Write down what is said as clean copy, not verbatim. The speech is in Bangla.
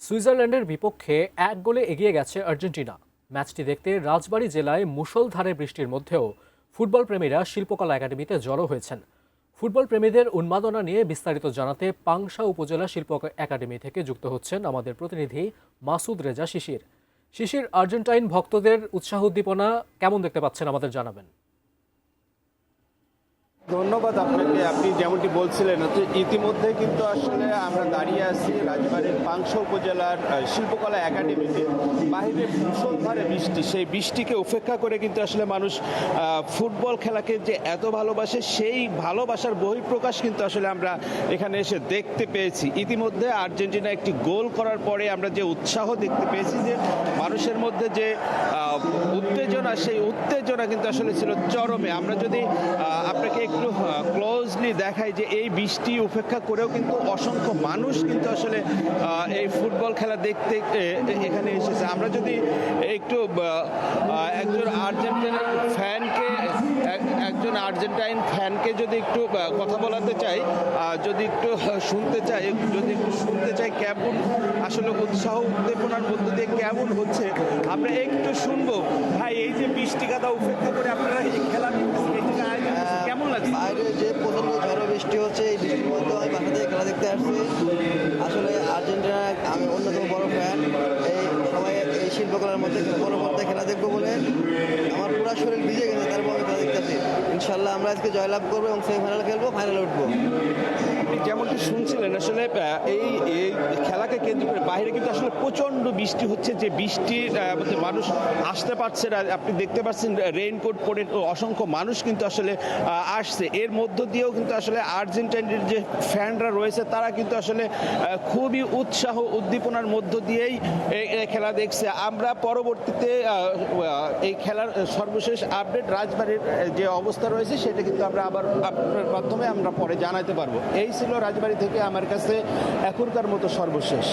সুইজারল্যান্ডের বিপক্ষে ১ গোলে এগিয়ে গেছে আর্জেন্টিনা। ম্যাচটি দেখতে রাজবাড়ী জেলায় মুষলধারে বৃষ্টির মধ্যেও ফুটবল প্রেমীরা শিল্পকলা একাডেমিতে জড়ো হয়েছেন। ফুটবল প্রেমীদের উন্মাদনা নিয়ে বিস্তারিত জানাতে পাংশা উপজেলা শিল্প একাডেমি থেকে যুক্ত হচ্ছেন আমাদের প্রতিনিধি মাসুদ রেজা শিশির। শিশির, আর্জেন্টাইন ভক্তদের উৎসাহ উদ্দীপনা কেমন দেখতে পাচ্ছেন আমাদের জানাবেন। ধন্যবাদ আপনাকে। আপনি যেমনটি বলছিলেন ইতিমধ্যে কিন্তু আসলে আমরা দাঁড়িয়ে আছি রাজবাড়ীর পাংশা উপজেলার শিল্পকলা একাডেমিতে। বাইরে মুষলধারে বৃষ্টি, সেই বৃষ্টিকে উপেক্ষা করে কিন্তু আসলে মানুষ ফুটবল খেলাকে যে এত ভালোবাসে, সেই ভালোবাসার বহিঃপ্রকাশ কিন্তু আসলে আমরা এখানে এসে দেখতে পেয়েছি। ইতিমধ্যে আর্জেন্টিনা একটি গোল করার পরে আমরা যে উৎসাহ দেখতে পেয়েছি, যে মানুষের মধ্যে যে উত্তেজনা, সেই উত্তেজনা কিন্তু আসলে ছিল চরমে। আমরা যদি আপনাকে একটু ক্লোজলি দেখাই যে এই বৃষ্টি উপেক্ষা করেও কিন্তু অসংখ্য মানুষ কিন্তু আসলে এই ফুটবল খেলা দেখতে এখানে এসেছে। আমরা যদি একটু একজন আর্জেন্টাইন ফ্যানকে যদি একটু কথা বলাতে চাই, যদি একটু শুনতে চাই কেমন আসলে উৎসাহ উদ্দীপনার মধ্যে দিয়ে কেমন হচ্ছে, আমরা একটু শুনবো। ভাই, এই যে বৃষ্টি কাদা উপেক্ষা করে আপনারা এই খেলা কেমন লাগছে? বাইরে যে প্রচন্ড ঝড়ো বৃষ্টি হচ্ছে, এই বৃষ্টির মধ্যে আমি বাসা থেকে খেলা দেখতে আসছি। আসলে আর্জেন্টিনা আমি অন্যতম বড় ফ্যান। সবাই এই শিল্পকলার মধ্যে বড় পর্দায় খেলা দেখবো বলে আমার পুরো শরীর ভিজে গেছে, তারপর আমি খেলা দেখতে আসি। ইনশাল্লাহ আমরা আজকে জয়লাভ করবো এবং সেমিফাইনাল খেলবো, ফাইনালে উঠবো। আপনি যেমনটি শুনছিলেন আসলে এই খেলাকে কেন্দ্র করে বাইরে কিন্তু আসলে প্রচণ্ড বৃষ্টি হচ্ছে, যে বৃষ্টির মধ্যে মানুষ আসতে পারছে না। আপনি দেখতে পাচ্ছেন রেইনকোট পরে অসংখ্য মানুষ কিন্তু আসলে আসছে। এর মধ্য দিয়েও কিন্তু আসলে আর্জেন্টাইনের যে ফ্যানরা রয়েছে তারা কিন্তু আসলে খুবই উৎসাহ উদ্দীপনার মধ্য দিয়েই এই খেলা দেখছে। আমরা পরবর্তীতে এই খেলার সর্বশেষ আপডেট রাজবাড়ির যে অবস্থা রয়েছে সেটা কিন্তু আমরা আবার আপনার মাধ্যমে আমরা পরে জানাতে পারবো। এই ছিল রাজবাড়ি থেকে আমার কাছে এখনকার মতো সর্বশেষ।